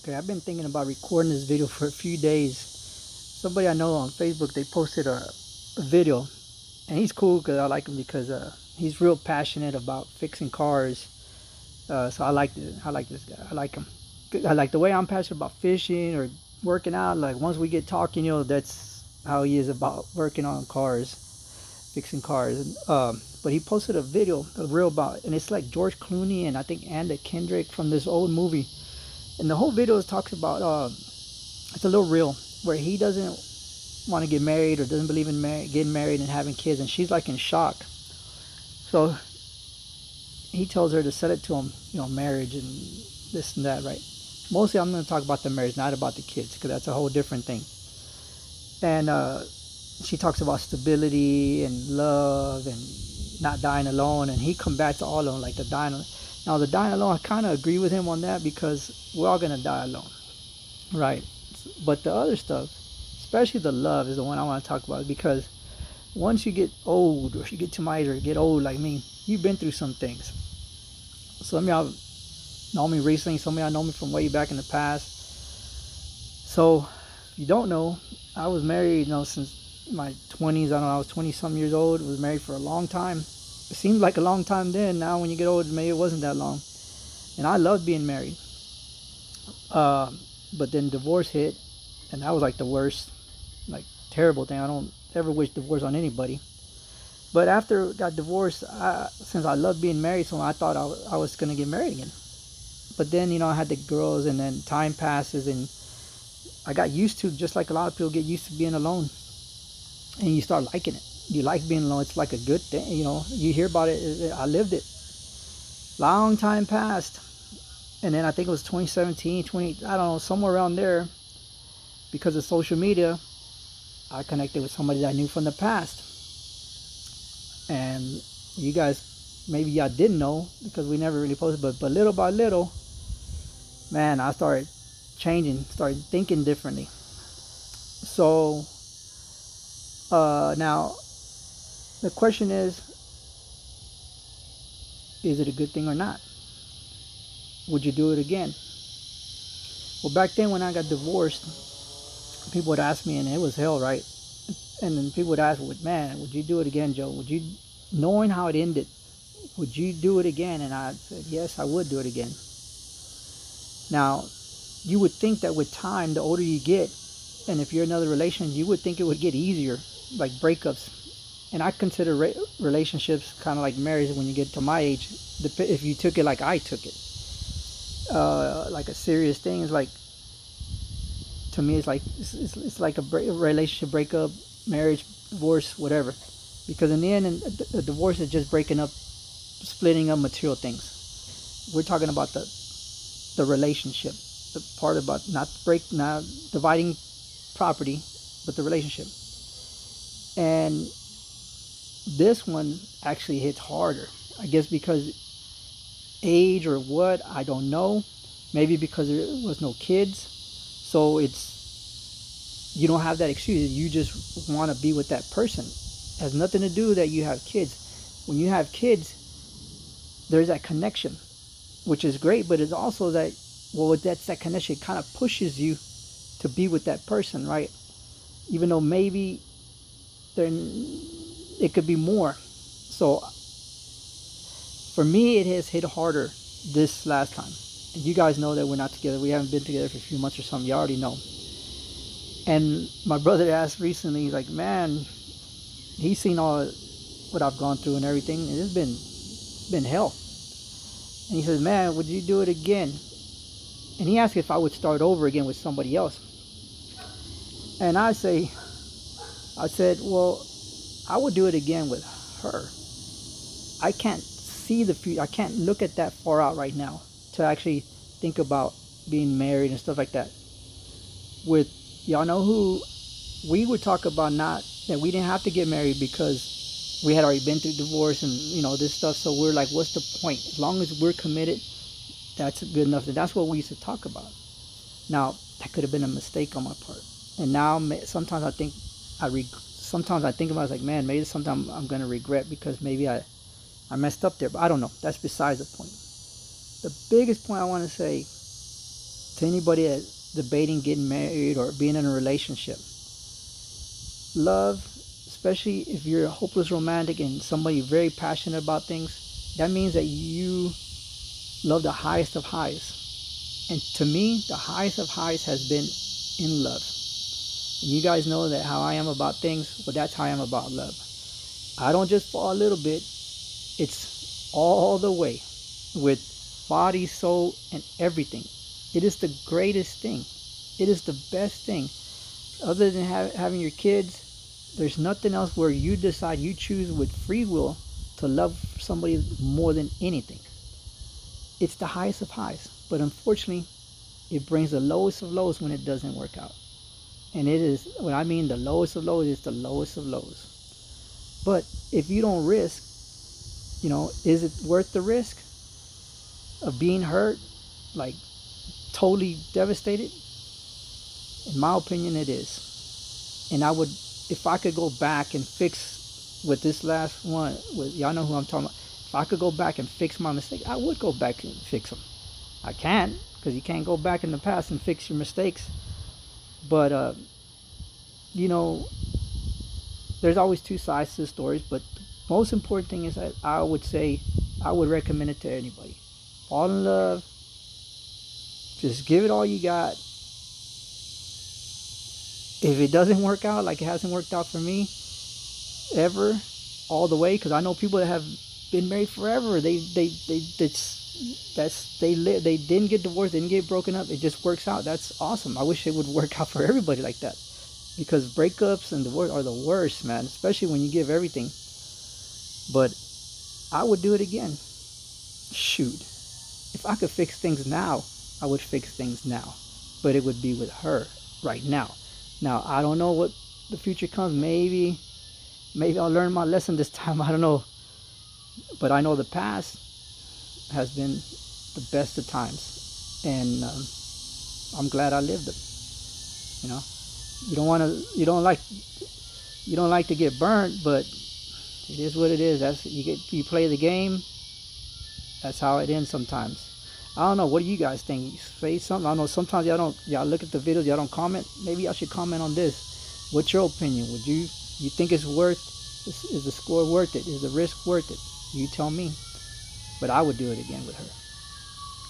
Okay, I've been thinking about recording this video for a few days. Somebody I know on Facebook, they posted a video, and he's cool because I like him because he's real passionate about fixing cars. So I like this guy. I like him. I like the way I'm passionate about fishing or working out. Like once we get talking, that's how he is about working on cars, fixing cars. But he posted a video, a reel about, and it's like George Clooney and I think Anna Kendrick from this old movie. And the whole video talks about it's a little real where he doesn't want to get married or doesn't believe in getting married and having kids, and she's like in shock. So he tells her to set it to him, marriage and this and that, right? Mostly I'm going to talk about the marriage, not about the kids, because that's a whole different thing. And she talks about stability and love and not dying alone, and he combats all of them, like the dying. Now the dying alone, I kind of agree with him on that because we're all going to die alone, right? But the other stuff, especially the love, is the one I want to talk about because once you get old, or you get to my age, or get old like me, you've been through some things. Some of y'all know me recently, some of y'all know me from way back in the past. So, if you don't know, I was married, since my 20s. I don't know, I was 20 some years old, was married for a long time. It seemed like a long time then. Now, when you get old, maybe it wasn't that long. And I loved being married. But then divorce hit, and that was like the worst, like terrible thing. I don't ever wish divorce on anybody. But after I got divorced, since I loved being married, so I thought I was gonna get married again. But then I had the girls, and then time passes, and I got used to, just like a lot of people get used to being alone, and you start liking it. You like being alone. It's like a good thing. You hear about it. I lived it. Long time passed, and then I think it was 2017, I don't know, somewhere around there. Because of social media, I connected with somebody that I knew from the past. And you guys, maybe y'all didn't know because we never really posted, but little by little, man, I started changing, started thinking differently. So now the question is it a good thing or not? Would you do it again? Well, back then when I got divorced, people would ask me, and it was hell, right? And then people would ask, well, man, would you do it again, Joe? Would you, knowing how it ended, would you do it again? And I said, yes, I would do it again. Now, you would think that with time, the older you get, and if you're in another relation, you would think it would get easier, like breakups. And I consider relationships kind of like marriage when you get to my age. If you took it like I took it, like a serious thing, is like, to me, it's like it's like a relationship breakup, marriage, divorce, whatever. Because in the end, a divorce is just breaking up, splitting up material things. We're talking about the relationship, the part about not dividing property, but the relationship. And this one actually hits harder, I guess, because age or what, I don't know. Maybe because there was no kids, so you don't have that excuse. You just want to be with that person. It has nothing to do that you have kids. When you have kids, there's that connection, which is great, but it's also that, well, that's that connection. It kind of pushes you to be with that person, right? Even though maybe it could be more. So for me, it has hit harder this last time. And you guys know that we're not together. We haven't been together for a few months or something. You already know. And my brother asked recently, he's like, man, he's seen all what I've gone through and everything, and it's been hell. And he says, man, would you do it again? And he asked if I would start over again with somebody else. And I said, well, I would do it again with her. I can't see the future. I can't look at that far out right now to actually think about being married and stuff like that. With y'all know who, we would talk about not that we didn't have to get married because we had already been through divorce and this stuff. So we're like, what's the point? As long as we're committed, that's good enough. And that's what we used to talk about. Now that could have been a mistake on my part. And now sometimes I think sometimes I think about it, like, man, maybe sometime I'm gonna regret because maybe I messed up there. But I don't know. That's besides the point. The biggest point I want to say to anybody that's debating getting married or being in a relationship, love, especially if you're a hopeless romantic and somebody very passionate about things, that means that you love the highest of highs. And to me, the highest of highs has been in love. And you guys know that how I am about things, but that's how I am about love. I don't just fall a little bit, it's all the way with body, soul, and everything. It is the greatest thing. It is the best thing. Other than having your kids, there's nothing else where you decide, you choose with free will to love somebody more than anything. It's the highest of highs. But unfortunately, it brings the lowest of lows when it doesn't work out. And it is, when I mean the lowest of lows, it's the lowest of lows. But if you don't risk, is it worth the risk of being hurt, like totally devastated? In my opinion, it is. And I would, if I could go back and fix with this last one, y'all know who I'm talking about. If I could go back and fix my mistake, I would go back and fix them. I can't, because you can't go back in the past and fix your mistakes. But, there's always two sides to the stories. But the most important thing is that I would say, I would recommend it to anybody. Fall in love. Just give it all you got. If it doesn't work out, like it hasn't worked out for me ever, all the way, because I know people that have been married forever. They didn't get divorced, they didn't get broken up. It just works out. That's awesome. I wish it would work out for everybody like that, because breakups and divorce are the worst, man. Especially when you give everything. But I would do it again. Shoot, if I could fix things now, I would fix things now. But it would be with her right now. Now, I don't know what the future comes. Maybe I'll learn my lesson this time. I don't know. But I know the past has been the best of times. And I'm glad I lived them. You don't like to get burnt, but it is what it is. You play the game. That's how it ends sometimes. I don't know. What do you guys think? Say something. I don't know. Sometimes y'all look at the videos, y'all don't comment. Maybe I should comment on this. What's your opinion? You think it's is the score worth it? Is the risk worth it? You tell me. But I would do it again with her.